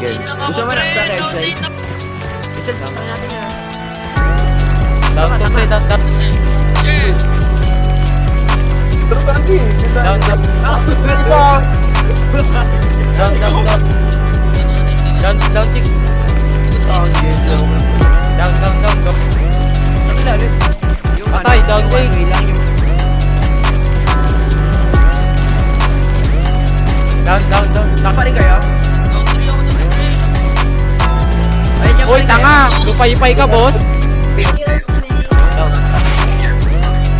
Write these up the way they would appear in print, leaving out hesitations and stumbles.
Kel. Gusto mo lang sa Kel, Zay? Ito, sasama natin yan. Down to pre, down. Pero kanti. Down. Down 6. Down, go. Lalim. Patay, down yung 8. one way lang yung... Down. Naka rin kayo? Ayun yung Uy, tanga! Lupay-pay ka, boss! Down.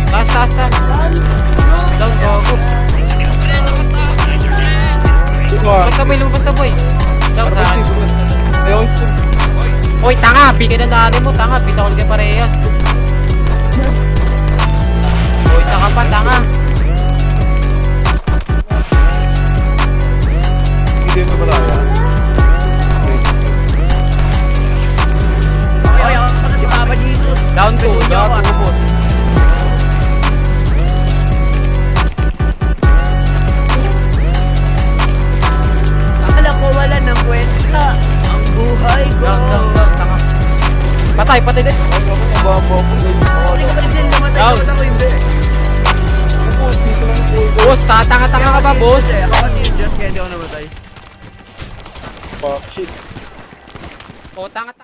Taas. Down, go. Basta boy, lumabas na boy. Down saan? Uy, tanga! Bigyan na natin mo, tanga. Bisakol kayo parehas. Uy, isa ka pa, tanga. Hindi mo malaya. Okay, ako si Papa Jesus. Down 2, boss. Akala ko wala ng kwenta ang buhay ko. Down, tanga. Patay din. Hindi ko pa rin sila namatay. Down. Dapat ako hindi. Boss, tatanga-tanga ka ba, boss? Ako kasi yung Diyos kaya hindi ako namatay. Fuck, shit. O, tanga-tanga.